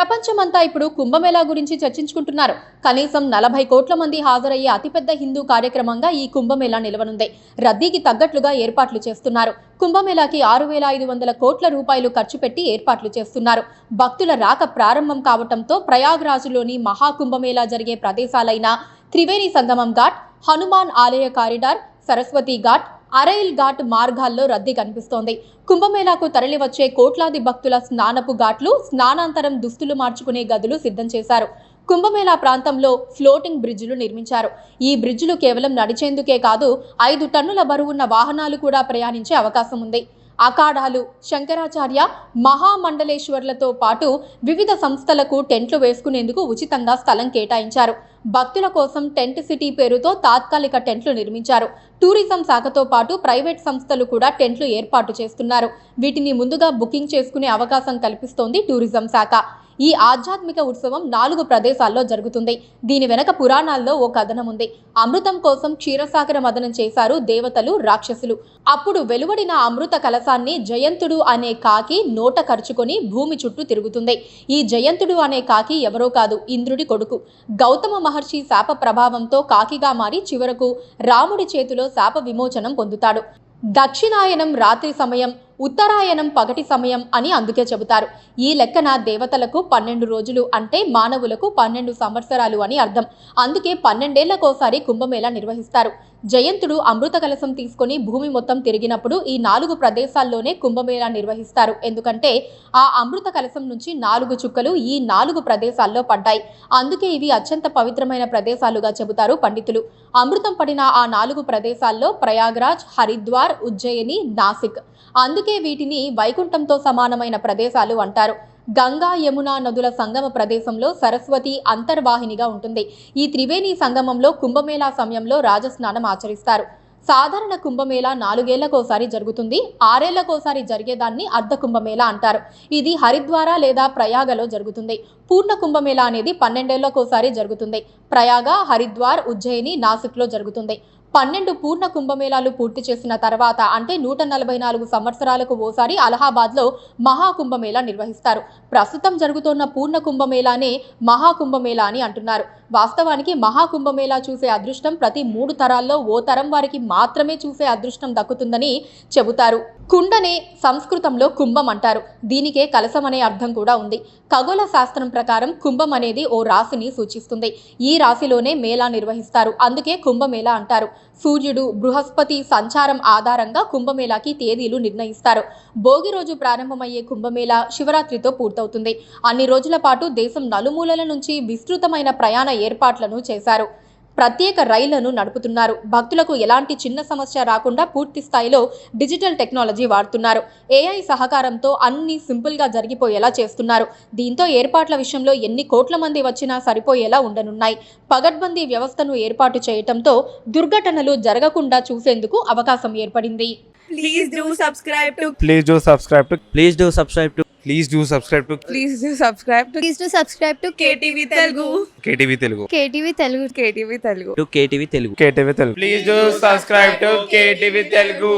ప్రపంచమంతా ఇప్పుడు కుంభమేళా గురించి చర్చించుకుంటున్నారు. కనీసం 40 కోట్ల మంది హాజరయ్యే అతిపెద్ద హిందూ కార్యక్రమంగా ఈ కుంభమేళా నిలవనుంది. రద్దీకి తగ్గట్లుగా ఏర్పాట్లు చేస్తున్నారు. కుంభమేళాకి 6,500 కోట్ల రూపాయలు ఖర్చు పెట్టి ఏర్పాట్లు చేస్తున్నారు. భక్తుల రాక ప్రారంభం కావటంతో ప్రయాగ్రాజ్లోని మహాకుంభమేళా జరిగే ప్రదేశాలైన త్రివేణి సంగమం ఘాట్, హనుమాన్ ఆలయ కారిడార్, సరస్వతి ఘాట్, అరైల్ ఘాట్ మార్గాల్లో రద్దీ కనిపిస్తోంది. కుంభమేళాకు తరలివచ్చే కోట్లాది భక్తుల స్నానపు ఘాట్లు, స్నానాంతరం దుస్తులు మార్చుకునే గదులు సిద్ధం చేశారు. కుంభమేళా ప్రాంతంలో ఫ్లోటింగ్ బ్రిడ్జిలు నిర్మించారు. ఈ బ్రిడ్జిలు కేవలం నడిచేందుకే కాదు, 5 టన్నుల బరువున్న వాహనాలు కూడా ప్రయాణించే అవకాశం ఉంది. అఖాడాలు, శంకరాచార్య, మహామండలేశ్వర్లతో పాటు వివిధ సంస్థలకు టెంట్లు వేసుకునేందుకు ఉచితంగా స్థలం కేటాయించారు. భక్తుల కోసం టెంట్ సిటీ పేరుతో తాత్కాలిక టెంట్లు నిర్మించారు. టూరిజం శాఖతో పాటు ప్రైవేట్ సంస్థలు కూడా టెంట్లు ఏర్పాటు చేస్తున్నారు. వీటిని ముందుగా బుకింగ్ చేసుకునే అవకాశం కల్పిస్తోంది టూరిజం శాఖ. ఈ ఆధ్యాత్మిక ఉత్సవం 4 ప్రదేశాల్లో జరుగుతుంది. దీని వెనక పురాణాల్లో ఓ కథనం ఉంది. అమృతం కోసం క్షీరసాగర మదనం చేశారు దేవతలు, రాక్షసులు. అప్పుడు వెలువడిన అమృత కలశాన్ని జయంతుడు అనే కాకి నోట ఖర్చుకొని భూమి చుట్టూ తిరుగుతుంది. ఈ జయంతుడు అనే కాకి ఎవరో కాదు, ఇంద్రుడి కొడుకు. గౌతమ మహర్షి శాప ప్రభావంతో కాకిగా మారి చివరకు రాముడి చేతిలో శాప విమోచనం పొందుతాడు. దక్షిణాయనం రాత్రి సమయం, ఉత్తరాయణం పగటి సమయం అని అందుకే చెబుతారు. ఈ లెక్కన దేవతలకు 12 రోజులు అంటే మానవులకు 12 సంవత్సరాలు అని అర్థం. అందుకే 12 ఏళ్లకోసారి కుంభమేళా నిర్వహిస్తారు. జయంతుడు అమృత కలశం తీసుకొని భూమి మొత్తం తిరిగినప్పుడు ఈ 4 ప్రదేశాల్లోనే కుంభమేళా నిర్వహిస్తారు. ఎందుకంటే ఆ అమృత కలశం నుంచి 4 చుక్కలు ఈ 4 ప్రదేశాల్లో పడ్డాయి. అందుకే ఇవి అత్యంత పవిత్రమైన ప్రదేశాలుగా చెబుతారు పండితులు. అమృతం పడిన ఆ 4 ప్రదేశాల్లో ప్రయాగ్రాజ్, హరిద్వార్, ఉజ్జయిని, నాసిక్. అందుకే వీటిని వైకుంఠంతో సమానమైన ప్రదేశాలు అంటారు. గంగా, యమున నదుల సంగమ ప్రదేశంలో సరస్వతి అంతర్వాహినిగా ఉంటుంది. ఈ త్రివేణి సంగమంలో కుంభమేళా సమయంలో రాజస్నానం ఆచరిస్తారు. సాధారణ కుంభమేళా 4 ఏళ్లకోసారి జరుగుతుంది. 6 ఏళ్లకోసారి జరిగేదాన్ని అర్ధ కుంభమేళా అంటారు. ఇది హరిద్వార లేదా ప్రయాగలో జరుగుతుంది. పూర్ణ కుంభమేళా అనేది 12 ఏళ్లకోసారి జరుగుతుంది. ప్రయాగ, హరిద్వార్, ఉజ్జయిని, నాసిక్లో జరుగుతుంది. 12 పూర్ణ కుంభమేళాలు పూర్తి చేసిన తర్వాత అంటే 144 సంవత్సరాలకు ఓసారి అలహాబాద్లో మహాకుంభమేళా నిర్వహిస్తారు. ప్రస్తుతం జరుగుతున్న పూర్ణ కుంభమేళానే మహాకుంభమేళా అని అంటున్నారు. వాస్తవానికి మహాకుంభమేళా చూసే అదృష్టం ప్రతి 3 తరాల్లో ఓ తరం వారికి మాత్రమే చూసే అదృష్టం దక్కుతుందని చెబుతారు. కుండనే సంస్కృతంలో కుంభం అంటారు. దీనికే కలశం అనే అర్థం కూడా ఉంది. ఖగోళ శాస్త్రం ప్రకారం కుంభం అనేది ఓ రాశిని సూచిస్తుంది. ఈ రాశిలోనే మేళా నిర్వహిస్తారు. అందుకే కుంభమేళా అంటారు. సూర్యుడు, బృహస్పతి సంచారం ఆధారంగా కుంభమేళాకి తేదీలు నిర్ణయిస్తారు. భోగి రోజు ప్రారంభమయ్యే కుంభమేళా శివరాత్రితో పూర్తవుతుంది. అన్ని రోజుల పాటు దేశం నలుమూలల నుంచి విస్తృతమైన ప్రయాణ ఏర్పాట్లను చేశారు. ప్రత్యేక రైళ్లను నడుపుతున్నారు. భక్తులకు ఎలాంటి చిన్న సమస్య రాకుండా పూర్తి స్థాయిలో డిజిటల్ టెక్నాలజీ వాడుతున్నారు. AI సహకారంతో అన్ని సింపుల్గా జరిగిపోయేలా చేస్తున్నారు. దీంతో ఏర్పాట్ల విషయంలో ఎన్ని కోట్ల మంది వచ్చినా సరిపోయేలా ఉండనున్నాయి. పగడ్బందీ వ్యవస్థను ఏర్పాటు చేయటంతో దుర్ఘటనలు జరగకుండా చూసేందుకు అవకాశం ఏర్పడింది. Please do subscribe to Please do subscribe to Please do subscribe to Please do subscribe to Please do subscribe to Please do subscribe to KTV Telugu. KTV Telugu. KTV Telugu. KTV Telugu. KTV Telugu. KTV Telugu. Please do subscribe to KTV Telugu.